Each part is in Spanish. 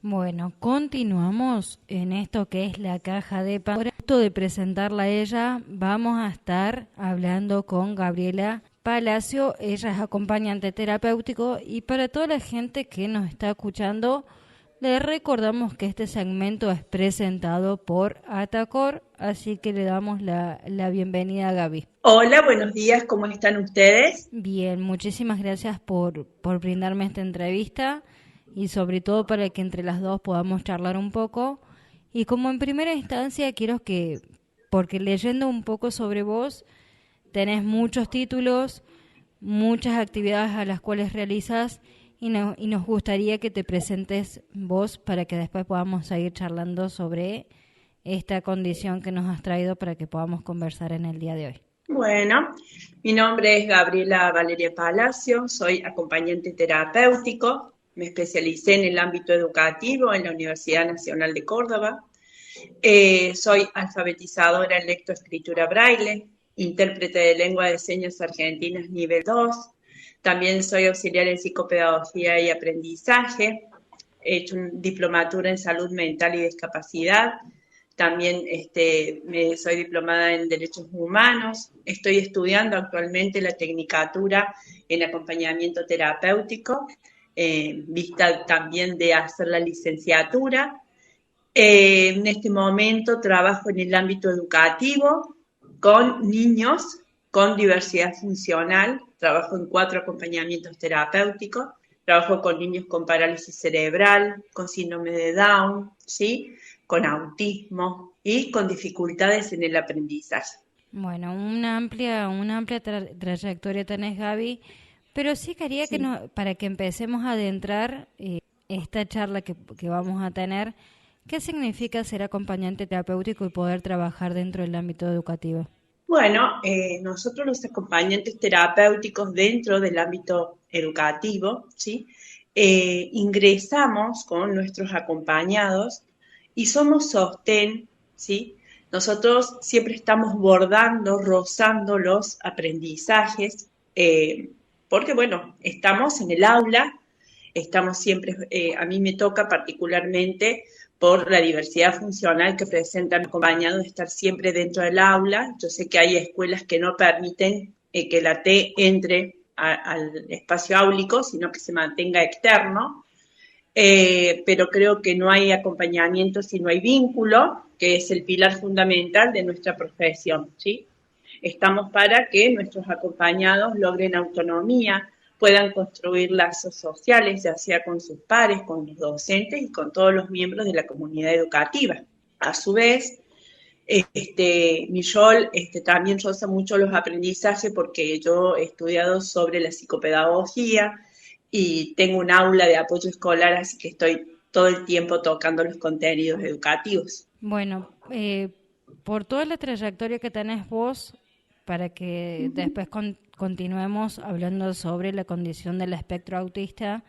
Bueno, continuamos en esto que es la caja de Pandora. Antes de presentarla a ella, vamos a estar hablando con Gabriela Palacio. Ella es acompañante terapéutico y para toda la gente que nos está escuchando, le recordamos que este segmento es presentado por Atacor, así que le damos la bienvenida a Gaby. Hola, buenos días, ¿cómo están ustedes? Bien, muchísimas gracias por brindarme esta entrevista y sobre todo para que entre las dos podamos charlar un poco. Y como en primera instancia quiero que, porque leyendo un poco sobre vos, tenés muchos títulos, muchas actividades a las cuales realizas y nos gustaría que te presentes vos para que después podamos seguir charlando sobre esta condición que nos has traído para que podamos conversar en el día de hoy. Bueno, mi nombre es Gabriela Valeria Palacio, soy acompañante terapéutico, me especialicé en el ámbito educativo en la Universidad Nacional de Córdoba. Soy alfabetizadora en lectoescritura braille, intérprete de lengua de señas argentinas nivel 2. También soy auxiliar en psicopedagogía y aprendizaje. He hecho una diplomatura en salud mental y discapacidad. También soy diplomada en Derechos Humanos. Estoy estudiando actualmente la tecnicatura en acompañamiento terapéutico, vista también de hacer la licenciatura. En este momento trabajo en el ámbito educativo con niños con diversidad funcional. Trabajo en 4 acompañamientos terapéuticos. Trabajo con niños con parálisis cerebral, con síndrome de Down, ¿sí? Con autismo y con dificultades en el aprendizaje. Bueno, una amplia trayectoria tenés, Gaby, pero sí quería que Sí. para que empecemos a adentrar esta charla que vamos a tener, ¿qué significa ser acompañante terapéutico y poder trabajar dentro del ámbito educativo? Bueno, nosotros los acompañantes terapéuticos dentro del ámbito educativo, ¿sí? Ingresamos con nuestros acompañados y somos sostén, ¿sí? Nosotros siempre estamos bordando, rozando los aprendizajes, porque bueno, estamos en el aula, estamos siempre, a mí me toca particularmente por la diversidad funcional que presentan acompañado de estar siempre dentro del aula. Yo sé que hay escuelas que no permiten que la T entre al espacio áulico, sino que se mantenga externo, pero creo que no hay acompañamiento si no hay vínculo, que es el pilar fundamental de nuestra profesión, ¿sí? Estamos para que nuestros acompañados logren autonomía, puedan construir lazos sociales, ya sea con sus pares, con los docentes y con todos los miembros de la comunidad educativa. A su vez, mi rol también roza mucho los aprendizajes porque yo he estudiado sobre la psicopedagogía y tengo un aula de apoyo escolar, así que estoy todo el tiempo tocando los contenidos educativos. Bueno, por toda la trayectoria que tenés vos, para que después continuemos hablando sobre la condición del espectro autista,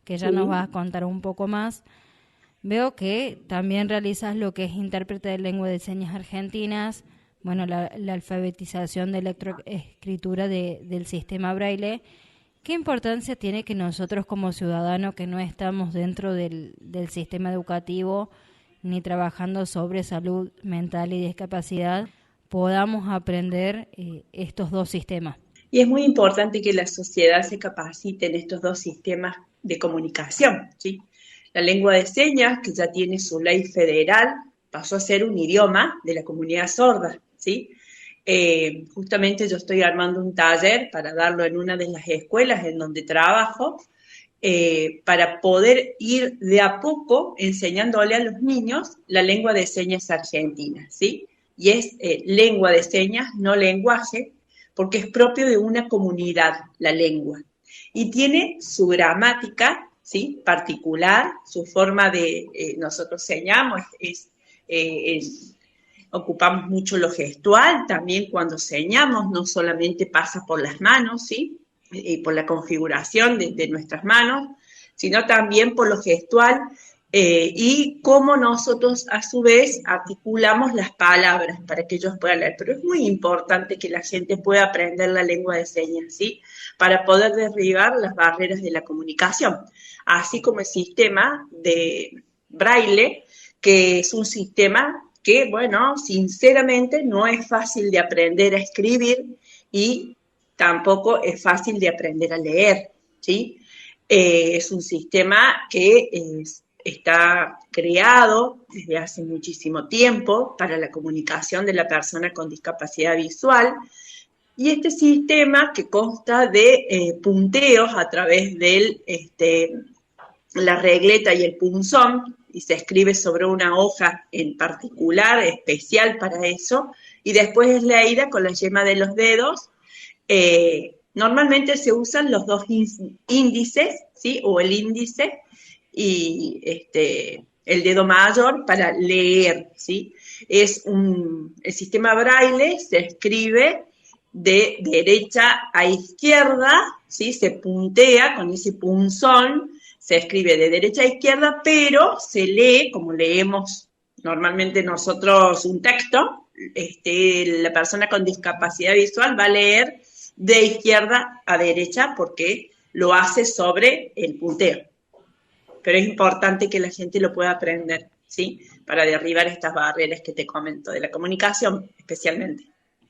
que ya nos Sí, vas a contar un poco más. Veo que también realizas lo que es intérprete de lengua de señas argentinas, bueno, la alfabetización de electroescritura del sistema braille. ¿Qué importancia tiene que nosotros como ciudadanos que no estamos dentro del sistema educativo ni trabajando sobre salud mental y discapacidad podamos aprender estos dos sistemas? y es muy importante que la sociedad se capacite en estos 2 sistemas de comunicación, ¿sí? La lengua de señas, que ya tiene su ley federal, pasó a ser un idioma de la comunidad sorda, ¿sí? Justamente yo estoy armando un taller para darlo en una de las escuelas en donde trabajo, para poder ir de a poco enseñándole a los niños la lengua de señas argentina, ¿sí? Y es lengua de señas, no lenguaje, porque es propio de una comunidad, la lengua. Y tiene su gramática, ¿sí? Particular, su forma de, nosotros señamos, ocupamos mucho lo gestual, también cuando señamos, no solamente pasa por las manos, ¿sí? Por la configuración de nuestras manos, sino también por lo gestual, y cómo nosotros a su vez articulamos las palabras para que ellos puedan leer. Pero es muy importante que la gente pueda aprender la lengua de señas, ¿sí? Para poder derribar las barreras de la comunicación, así como el sistema braille, que es un sistema que, bueno, sinceramente no es fácil de aprender a escribir y tampoco es fácil de aprender a leer, ¿sí? Es un sistema que está creado desde hace muchísimo tiempo para la comunicación de la persona con discapacidad visual, y este sistema, que consta de punteos a través de la regleta y el punzón, y se escribe sobre una hoja en particular, especial para eso, y después es leída con la yema de los dedos. Normalmente se usan los dos índices, ¿sí? O el índice y el dedo mayor para leer, ¿sí? El sistema braille se escribe de derecha a izquierda, ¿sí? Se puntea con ese punzón, se escribe de derecha a izquierda, pero se lee, como leemos normalmente nosotros un texto, la persona con discapacidad visual va a leer de izquierda a derecha porque lo hace sobre el punteo. Pero es importante que la gente lo pueda aprender, ¿sí? Para derribar estas barreras que te comento, de la comunicación especialmente.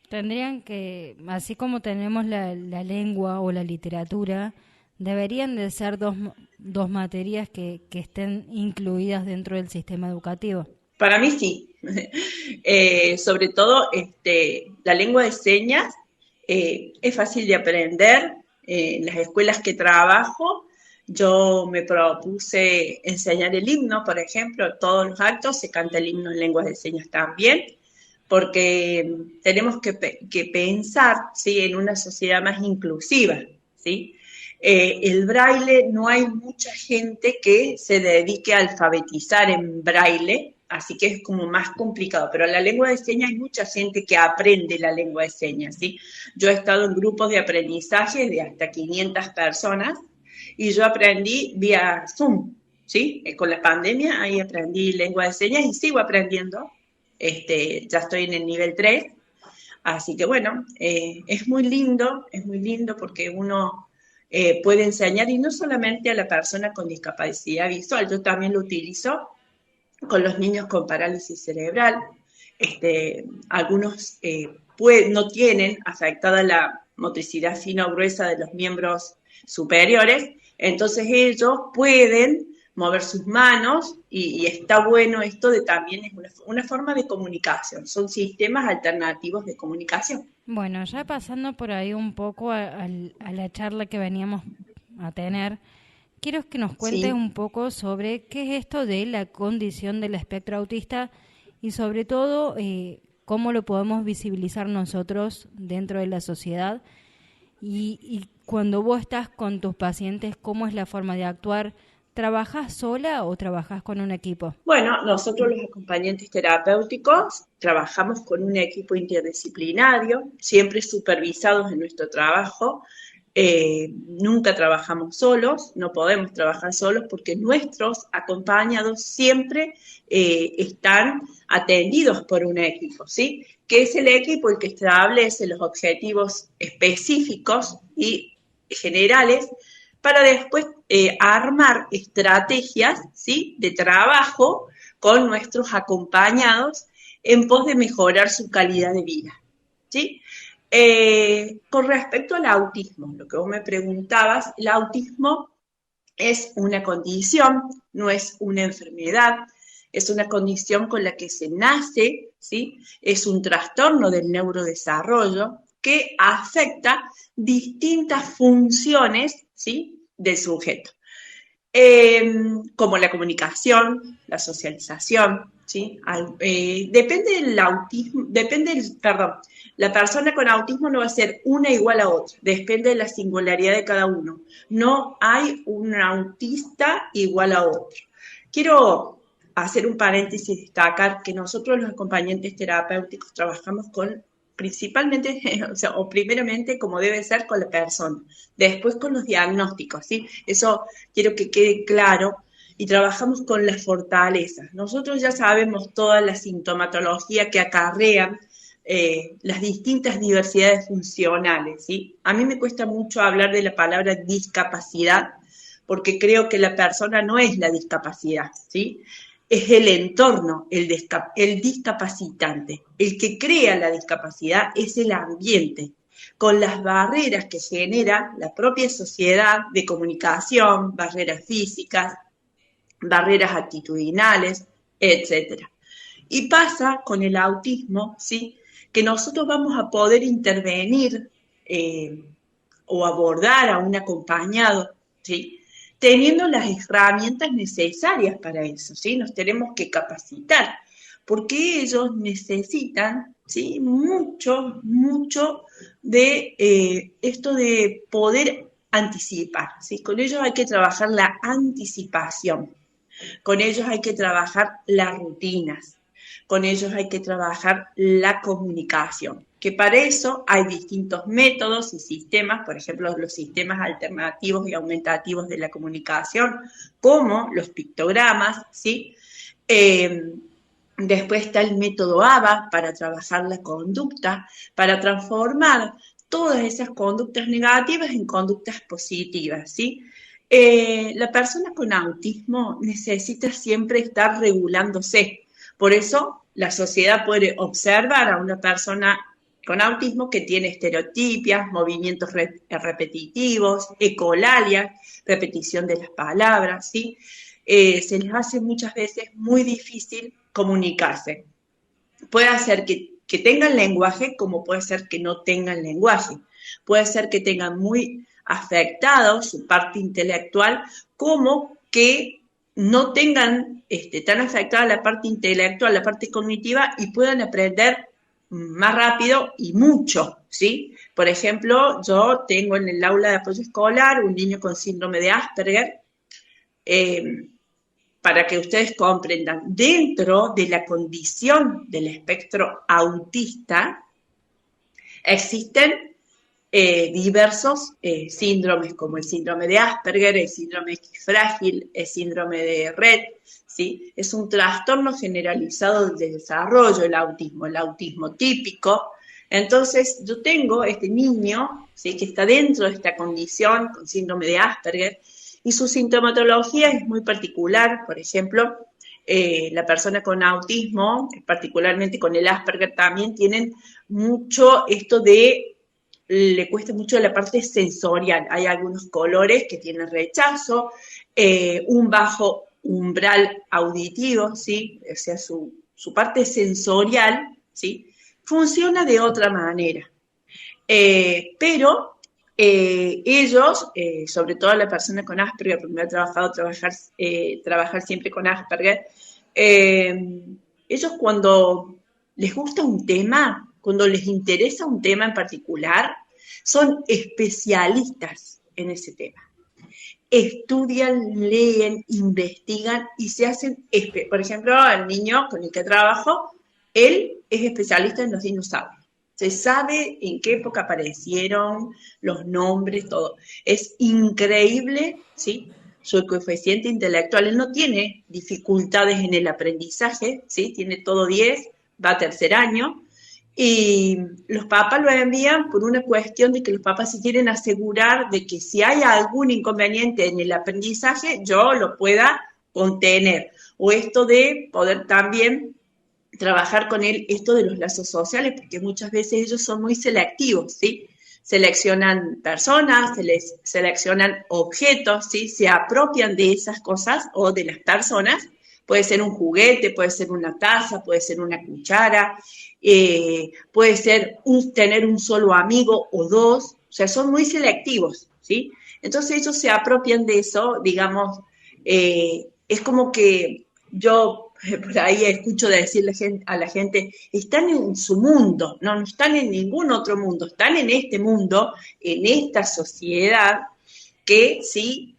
Tendrían que, así como tenemos la lengua o la literatura, deberían de ser dos materias que estén incluidas dentro del sistema educativo. Para mí sí. Sobre todo la lengua de señas es fácil de aprender. En las escuelas que trabajo, yo me propuse enseñar el himno, por ejemplo, todos los actos se canta el himno en lenguas de señas también, porque tenemos que pensar, ¿sí? En una sociedad más inclusiva, ¿sí? El braille, no hay mucha gente que se dedique a alfabetizar en braille, así que es como más complicado, pero la lengua de señas hay mucha gente que aprende la lengua de señas, ¿sí? Yo he estado en grupos de aprendizaje de hasta 500 personas y yo aprendí vía Zoom, ¿sí? Con la pandemia ahí aprendí lengua de señas y sigo aprendiendo. Ya estoy en el nivel 3, así que bueno, es muy lindo porque uno puede enseñar, y no solamente a la persona con discapacidad visual, yo también lo utilizo con los niños con parálisis cerebral. Algunos no tienen afectada la motricidad fina o gruesa de los miembros superiores, entonces ellos pueden mover sus manos y está bueno esto de también es una forma de comunicación, son sistemas alternativos de comunicación. Bueno, ya pasando por ahí un poco a la charla que veníamos a tener, quiero que nos cuentes Sí. un poco sobre qué es esto de la condición del espectro autista y sobre todo cómo lo podemos visibilizar nosotros dentro de la sociedad y cuando vos estás con tus pacientes, ¿cómo es la forma de actuar? ¿Trabajás sola o trabajás con un equipo? Bueno, nosotros los acompañantes terapéuticos trabajamos con un equipo interdisciplinario, siempre supervisados en nuestro trabajo. Nunca trabajamos solos, no podemos trabajar solos porque nuestros acompañados siempre están atendidos por un equipo, ¿sí? Que es el equipo el que establece los objetivos específicos y generales para después armar estrategias, ¿sí? De trabajo con nuestros acompañados en pos de mejorar su calidad de vida, ¿sí? Con respecto al autismo, lo que vos me preguntabas, el autismo es una condición, no es una enfermedad, es una condición con la que se nace, ¿sí? Es un trastorno del neurodesarrollo que afecta distintas funciones, ¿sí? Del sujeto. Como la comunicación, la socialización, ¿sí? Depende del autismo, la persona con autismo no va a ser una igual a otra, depende de la singularidad de cada uno. No hay un autista igual a otro. Quiero hacer un paréntesis y destacar que nosotros los acompañantes terapéuticos trabajamos principalmente, o primeramente, como debe ser, con la persona, después con los diagnósticos, ¿sí? Eso quiero que quede claro, y trabajamos con las fortalezas. Nosotros ya sabemos toda la sintomatología que acarrean las distintas diversidades funcionales, ¿sí? A mí me cuesta mucho hablar de la palabra discapacidad, porque creo que la persona no es la discapacidad, ¿sí? es el entorno, el discapacitante. El que crea la discapacidad es el ambiente, con las barreras que genera la propia sociedad de comunicación, barreras físicas, barreras actitudinales, etcétera. Y pasa con el autismo, ¿sí? Que nosotros vamos a poder intervenir eh, o abordar a un acompañado, ¿sí? Teniendo las herramientas necesarias para eso, ¿sí? Nos tenemos que capacitar, porque ellos necesitan, ¿sí? Mucho de esto de poder anticipar, ¿sí? Con ellos hay que trabajar la anticipación, con ellos hay que trabajar las rutinas, con ellos hay que trabajar la comunicación, que para eso hay distintos métodos y sistemas, por ejemplo, los sistemas alternativos y aumentativos de la comunicación, como los pictogramas, ¿sí? Después está el método ABA para trabajar la conducta, para transformar todas esas conductas negativas en conductas positivas, ¿sí? La persona con autismo necesita siempre estar regulándose. Por eso la sociedad puede observar a una persona con autismo que tiene estereotipias, movimientos repetitivos, ecolalia, repetición de las palabras, ¿sí? Se les hace muchas veces muy difícil comunicarse. Puede ser que tengan lenguaje como puede ser que no tengan lenguaje. Puede ser que tengan muy afectado su parte intelectual como que no tengan tan afectada la parte intelectual, la parte cognitiva y puedan aprender más rápido y mucho, ¿sí? Por ejemplo, yo tengo en el aula de apoyo escolar un niño con síndrome de Asperger, eh, para que ustedes comprendan, dentro de la condición del espectro autista existen diversos síndromes como el síndrome de Asperger, el síndrome X frágil, el síndrome de Rett, ¿sí? Es un trastorno generalizado del desarrollo, el autismo típico. Entonces, yo tengo este niño, ¿sí? Que está dentro de esta condición con síndrome de Asperger y su sintomatología es muy particular. Por ejemplo, la persona con autismo, particularmente con el Asperger, también tienen mucho esto de le cuesta mucho la parte sensorial. Hay algunos colores que tienen rechazo, un bajo umbral auditivo, ¿sí? O sea, su parte sensorial, ¿sí? Funciona de otra manera. Pero ellos, sobre todo la persona con Asperger, porque me ha trabajado trabajar siempre con Asperger, ellos cuando les gusta un tema, cuando les interesa un tema en particular, son especialistas en ese tema. Estudian, leen, investigan y se hacen, por ejemplo, el niño con el que trabajo, él es especialista en los dinosaurios. Se sabe en qué época aparecieron, los nombres, todo. Es increíble, ¿sí? Su coeficiente intelectual. Él no tiene dificultades en el aprendizaje, ¿sí? Tiene todo 10, va a tercer año. Y los papás lo envían por una cuestión de que los papás se quieren asegurar de que si hay algún inconveniente en el aprendizaje, yo lo pueda contener. O esto de poder también trabajar con él esto de los lazos sociales, porque muchas veces ellos son muy selectivos, ¿sí? Seleccionan personas, seleccionan objetos, ¿sí? Se apropian de esas cosas o de las personas. Puede ser un juguete, puede ser una taza, puede ser una cuchara, puede ser tener un solo amigo o dos, o sea, son muy selectivos, ¿sí? Entonces ellos se apropian de eso, digamos, es como que yo por ahí escucho decirle a la gente, están en su mundo, no están en ningún otro mundo, están en este mundo, en esta sociedad, que sí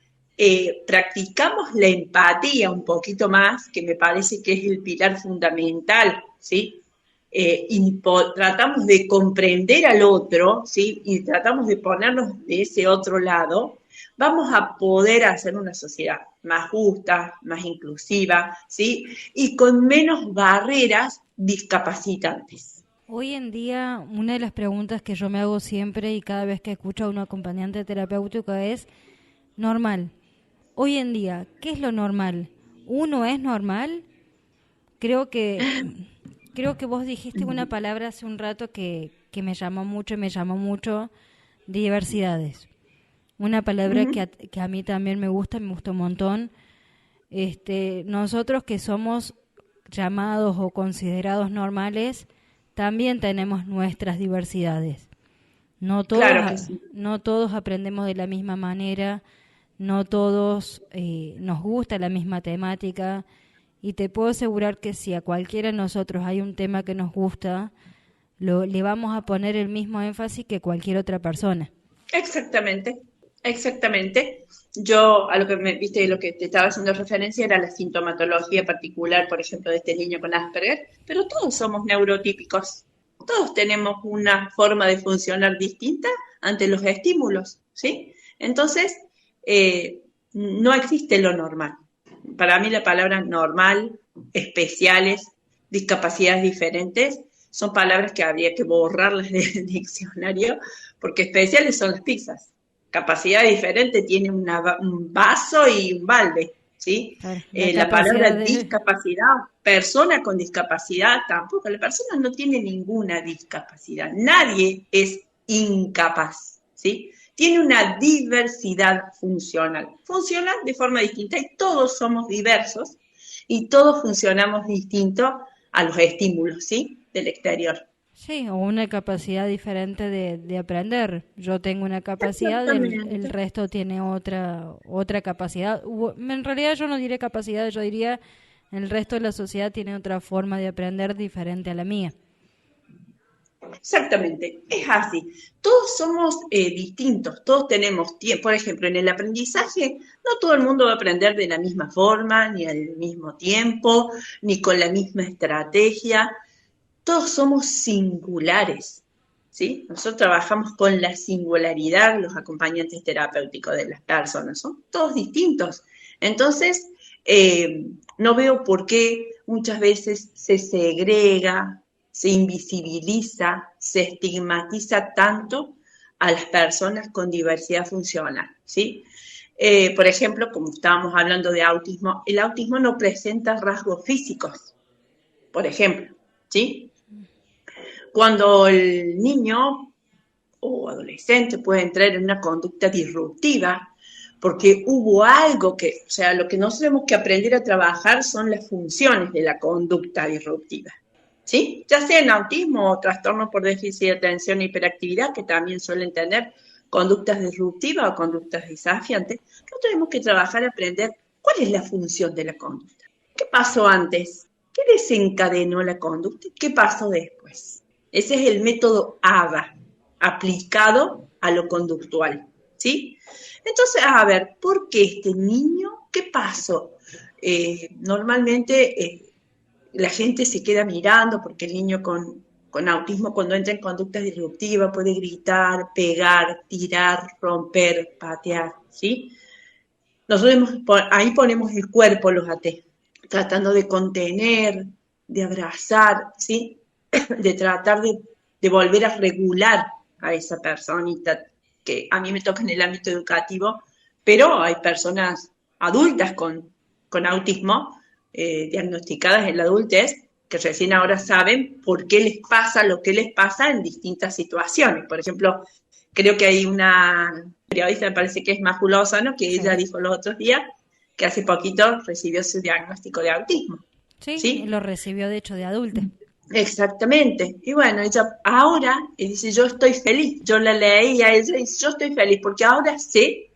practicamos la empatía un poquito más, que me parece que es el pilar fundamental, ¿sí? Y tratamos de comprender al otro, ¿sí? Y tratamos de ponernos de ese otro lado, vamos a poder hacer una sociedad más justa, más inclusiva, ¿sí? Y con menos barreras discapacitantes. Hoy en día, una de las preguntas que yo me hago siempre y cada vez que escucho a un acompañante terapéutico es, normal. Hoy en día, ¿qué es lo normal? ¿Uno es normal? creo que creo que vos dijiste una palabra hace un rato que me llamó mucho, diversidades. Una palabra Ujú. que a mí también me gusta un montón. Nosotros que somos llamados o considerados normales, también tenemos nuestras diversidades. No todos, Claro que sí. no todos aprendemos de la misma manera, no todos nos gusta la misma temática, y te puedo asegurar que si a cualquiera de nosotros hay un tema que nos gusta, le vamos a poner el mismo énfasis que cualquier otra persona. Exactamente, exactamente. Yo a lo que viste, lo que te estaba haciendo referencia era la sintomatología particular, por ejemplo, de este niño con Asperger, pero todos somos neurotípicos. Todos tenemos una forma de funcionar distinta ante los estímulos, ¿sí? Entonces, no existe lo normal. Para mí la palabra normal, especiales, discapacidades diferentes, son palabras que habría que borrarlas del diccionario, porque especiales son las pizzas. Capacidad diferente tiene un vaso y un balde, ¿sí? Claro, la La palabra capacidad de... discapacidad, persona con discapacidad, tampoco. La persona no tiene ninguna discapacidad. Nadie es incapaz, ¿sí? Tiene una diversidad funcional. Funciona de forma distinta y todos somos diversos y todos funcionamos distinto a los estímulos, ¿sí? Del exterior. Sí, o una capacidad diferente de aprender. Yo tengo una capacidad, el Exactamente. resto tiene otra capacidad. En realidad yo no diré capacidad, yo diría el resto de la sociedad tiene otra forma de aprender diferente a la mía. Exactamente, es así. Todos somos distintos, todos tenemos tiempo. Por ejemplo, en el aprendizaje, no todo el mundo va a aprender de la misma forma, ni al mismo tiempo, ni con la misma estrategia. Todos somos singulares, ¿sí? Nosotros trabajamos con la singularidad, los acompañantes terapéuticos de las personas, son todos distintos. Entonces, no veo por qué muchas veces se segrega, se invisibiliza, se estigmatiza tanto a las personas con diversidad funcional, ¿sí? Por ejemplo, como estábamos hablando de autismo, el autismo no presenta rasgos físicos, por ejemplo, ¿sí? Cuando el niño o adolescente puede entrar en una conducta disruptiva, porque hubo algo que, o sea, lo que nosotros tenemos que aprender a trabajar son las funciones de la conducta disruptiva, ¿sí? Ya sea en autismo o trastorno por déficit de atención e hiperactividad, que también suelen tener conductas disruptivas o conductas desafiantes, nosotros tenemos que trabajar a aprender cuál es la función de la conducta. ¿Qué pasó antes? ¿Qué desencadenó la conducta? ¿Qué pasó después? Ese es el método ABA, aplicado a lo conductual, ¿sí? Entonces, a ver, ¿por qué este niño? ¿Qué pasó? Normalmente la gente se queda mirando porque el niño con autismo cuando entra en conductas disruptivas puede gritar, pegar, tirar, romper, patear, ¿sí? Nosotros ahí ponemos el cuerpo, los AT, tratando de contener, de abrazar, ¿sí? De tratar de volver a regular a esa personita que a mí me toca en el ámbito educativo, pero hay personas adultas con autismo diagnosticadas en la adultez que recién ahora saben por qué les pasa lo que les pasa en distintas situaciones. Por ejemplo, creo que hay una periodista, me parece que es Majulosa, ¿no? Que ella Sí, dijo los otros días que hace poquito recibió su diagnóstico de autismo, sí, ¿sí? lo recibió de hecho de adulta. Exactamente. Y bueno, ella ahora dice, yo estoy feliz. Yo la leí a ella y dice, yo estoy feliz porque ahora sé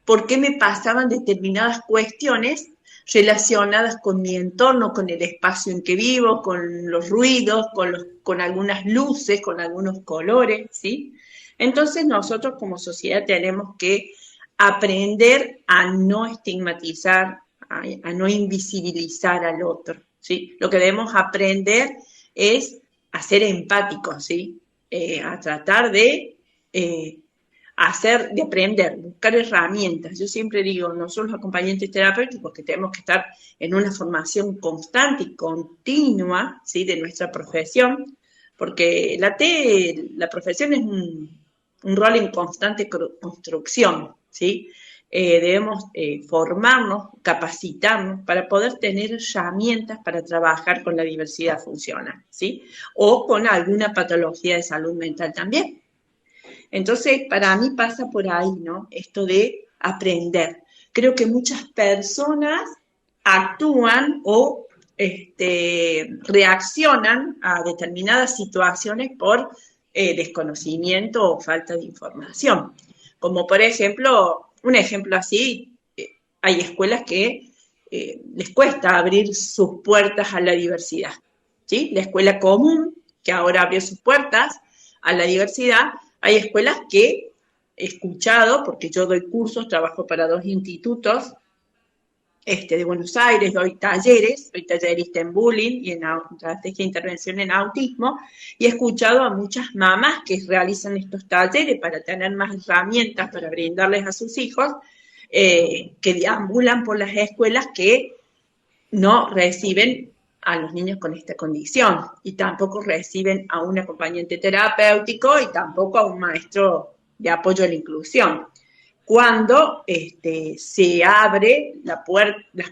por qué me pasaban determinadas cuestiones relacionadas con mi entorno, con el espacio en que vivo, con los ruidos, con algunas luces, con algunos colores, ¿sí? Entonces nosotros como sociedad tenemos que aprender a no estigmatizar, a no invisibilizar al otro, ¿sí? Lo que debemos aprender es a ser empáticos, ¿sí? A tratar eh, de aprender, buscar herramientas. Yo siempre digo, nosotros los acompañantes terapéuticos que tenemos que estar en una formación constante y continua, ¿sí? De nuestra profesión, porque la profesión es un rol en constante construcción, ¿sí? debemos formarnos, capacitarnos para poder tener herramientas para trabajar con la diversidad funcional, ¿sí? O con alguna patología de salud mental también. Entonces, para mí pasa por ahí, ¿no? Esto de aprender. Creo que muchas personas actúan o reaccionan a determinadas situaciones por desconocimiento o falta de información. Como por ejemplo, un ejemplo así, hay escuelas que les cuesta abrir sus puertas a la diversidad, ¿sí? La escuela común, que ahora abrió sus puertas a la diversidad, hay escuelas que he escuchado, porque yo doy cursos, trabajo para 2 institutos de Buenos Aires, doy tallerista en bullying y en estrategia de intervención en autismo, y he escuchado a muchas mamás que realizan estos talleres para tener más herramientas para brindarles a sus hijos, que deambulan por las escuelas que no reciben a los niños con esta condición y tampoco reciben a un acompañante terapéutico y tampoco a un maestro de apoyo a la inclusión. Cuando se abre las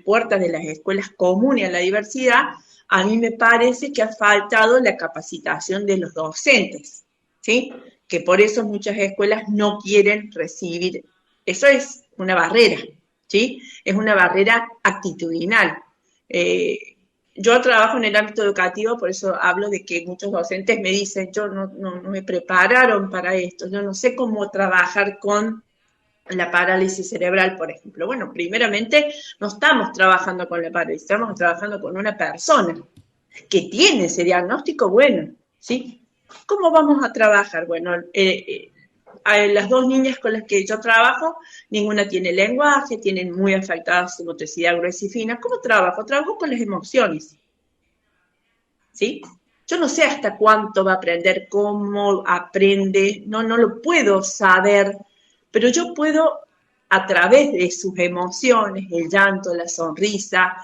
puertas de las escuelas comunes a la diversidad, a mí me parece que ha faltado la capacitación de los docentes, ¿sí? Que por eso muchas escuelas no quieren recibir. Eso es una barrera, ¿sí? Es una barrera actitudinal. Yo trabajo en el ámbito educativo, por eso hablo de que muchos docentes me dicen, yo no me prepararon para esto, yo no sé cómo trabajar con la parálisis cerebral, por ejemplo. Bueno, primeramente no estamos trabajando con la parálisis, estamos trabajando con una persona que tiene ese diagnóstico, bueno, ¿sí? ¿Cómo vamos a trabajar? Bueno, a las 2 niñas con las que yo trabajo, ninguna tiene lenguaje, tienen muy afectada su motricidad gruesa y fina. ¿Cómo trabajo? Trabajo con las emociones, ¿sí? Yo no sé hasta cuánto va a aprender, cómo aprende, no lo puedo saber, pero yo puedo, a través de sus emociones, el llanto, la sonrisa,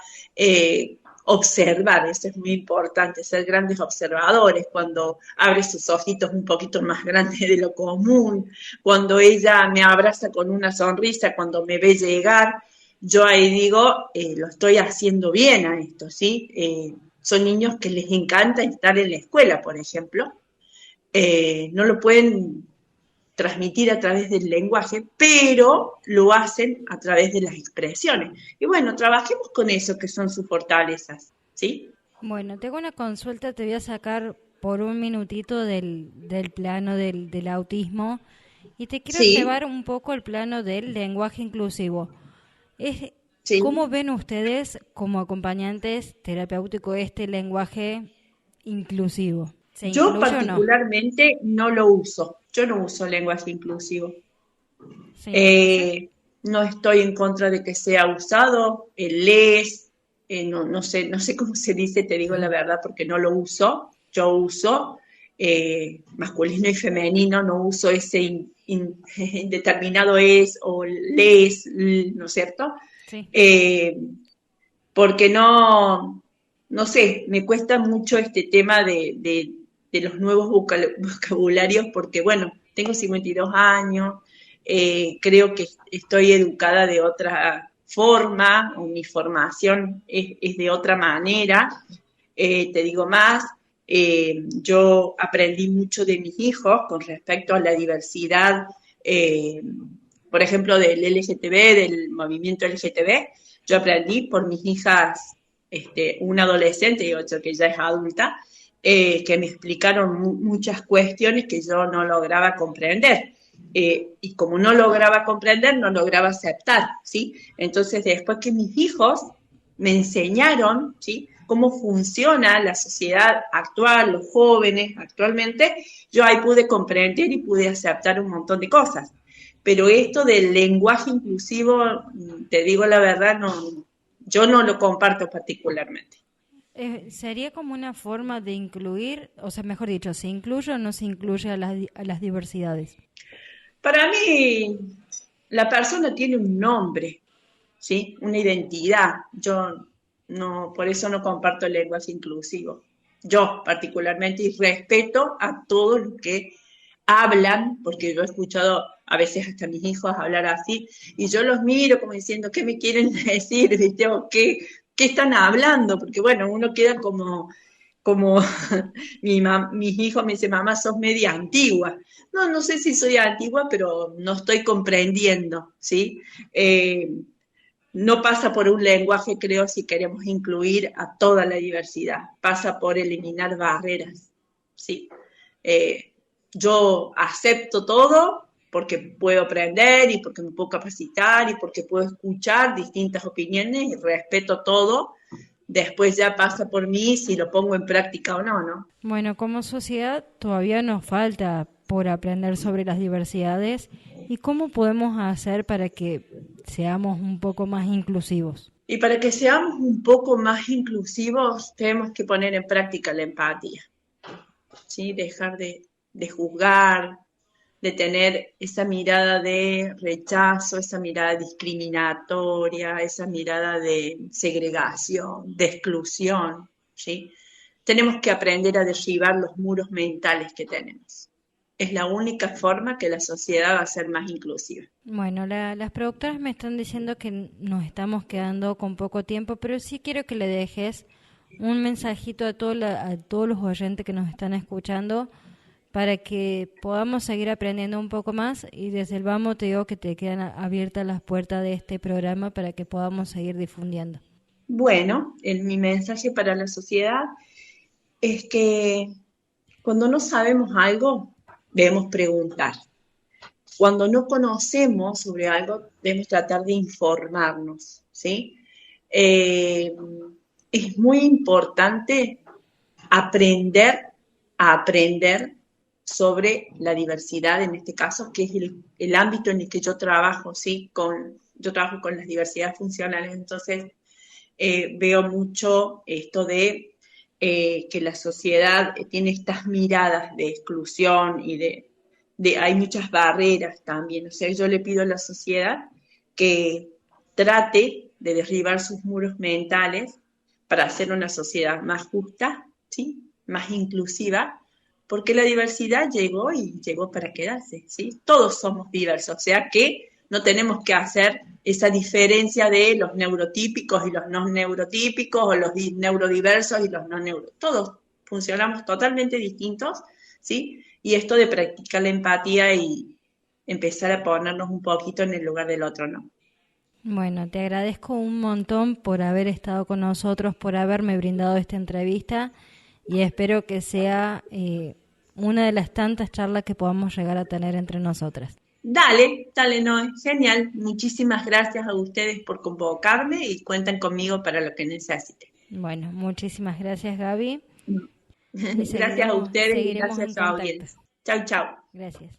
observar, eso es muy importante, ser grandes observadores, cuando abre sus ojitos un poquito más grandes de lo común, cuando ella me abraza con una sonrisa, cuando me ve llegar, yo ahí digo, lo estoy haciendo bien a esto, ¿sí? Son niños que les encanta estar en la escuela, por ejemplo, no lo pueden transmitir a través del lenguaje, pero lo hacen a través de las expresiones. Y bueno, trabajemos con eso que son sus fortalezas, ¿sí? Bueno, tengo una consulta, te voy a sacar por un minutito del plano del autismo y te quiero Sí, llevar un poco al plano del lenguaje inclusivo. Es, sí. ¿Cómo ven ustedes como acompañantes terapéuticos este lenguaje inclusivo? ¿Se Yo incluye o no? particularmente no lo uso. Yo no uso lenguaje inclusivo. ¿Se incluye? Eh, no estoy en contra de que sea usado, el les, no sé cómo se dice, te digo la verdad, porque no lo uso. Yo uso masculino y femenino, no uso ese indeterminado es o les, ¿no es cierto? Sí. Eh, porque no sé, me cuesta mucho este tema de los nuevos vocabularios, porque bueno, tengo 52 años, creo que estoy educada de otra forma, o mi formación es de otra manera. Te digo más, yo aprendí mucho de mis hijos con respecto a la diversidad, eh, por ejemplo, del LGTB, del movimiento LGTB. Yo aprendí por mis hijas, una adolescente y otra que ya es adulta, que me explicaron muchas cuestiones que yo no lograba comprender. Y como no lograba comprender, no lograba aceptar, ¿sí? Entonces, después que mis hijos me enseñaron, ¿sí? Cómo funciona la sociedad actual, los jóvenes actualmente, yo ahí pude comprender y pude aceptar un montón de cosas. Pero esto del lenguaje inclusivo, te digo la verdad, yo no lo comparto particularmente. Sería como una forma de incluir, o sea, mejor dicho, ¿se incluye o no se incluye a a las diversidades? Para mí, la persona tiene un nombre, ¿sí? Una identidad. Yo no, por eso no comparto el lenguaje inclusivo. Yo particularmente y respeto a todos los que hablan, porque yo he escuchado a veces hasta mis hijos hablar así, y yo los miro como diciendo, ¿qué me quieren decir? ¿Viste? O ¿qué están hablando? Porque bueno, uno queda como mis hijos me dicen, mamá, sos media antigua. No, no sé si soy antigua, pero no estoy comprendiendo, ¿sí? No pasa por un lenguaje, creo, si queremos incluir a toda la diversidad. Pasa por eliminar barreras, ¿sí? Eh, yo acepto todo porque puedo aprender y porque me puedo capacitar y porque puedo escuchar distintas opiniones y respeto todo. Después ya pasa por mí si lo pongo en práctica o no, ¿no? Bueno, como sociedad todavía nos falta por aprender sobre las diversidades y cómo podemos hacer para que seamos un poco más inclusivos. Y para que seamos un poco más inclusivos, tenemos que poner en práctica la empatía, ¿sí? Dejar de juzgar, de tener esa mirada de rechazo, esa mirada discriminatoria, esa mirada de segregación, de exclusión, ¿sí? Tenemos que aprender a derribar los muros mentales que tenemos. Es la única forma que la sociedad va a ser más inclusiva. Bueno, las productoras me están diciendo que nos estamos quedando con poco tiempo, pero sí quiero que le dejes un mensajito a, a todos los oyentes que nos están escuchando para que podamos seguir aprendiendo un poco más y desde el vamos te digo que te quedan abiertas las puertas de este programa para que podamos seguir difundiendo. Bueno, mi mensaje para la sociedad es que cuando no sabemos algo, debemos preguntar. Cuando no conocemos sobre algo, debemos tratar de informarnos, ¿sí? Eh, es muy importante aprender a aprender sobre la diversidad, en este caso, que es el ámbito en el que yo trabajo, ¿sí? Yo trabajo con las diversidades funcionales, entonces veo mucho esto de que la sociedad tiene estas miradas de exclusión y hay muchas barreras también. O sea, yo le pido a la sociedad que trate de derribar sus muros mentales para hacer una sociedad más justa, ¿sí? Más inclusiva, porque la diversidad llegó y llegó para quedarse, ¿sí? Todos somos diversos, o sea que no tenemos que hacer esa diferencia de los neurotípicos y los no neurotípicos, o los neurodiversos y los no neuro. Todos funcionamos totalmente distintos, ¿sí? Y esto de practicar la empatía y empezar a ponernos un poquito en el lugar del otro, ¿no? Bueno, te agradezco un montón por haber estado con nosotros, por haberme brindado esta entrevista y espero que sea una de las tantas charlas que podamos llegar a tener entre nosotras. Dale, no, genial. Muchísimas gracias a ustedes por convocarme y cuentan conmigo para lo que necesiten. Bueno, muchísimas gracias, Gaby. Y Gracias a ustedes y seguiremos gracias en a su contacto. audiencia. Chau, chau. Gracias.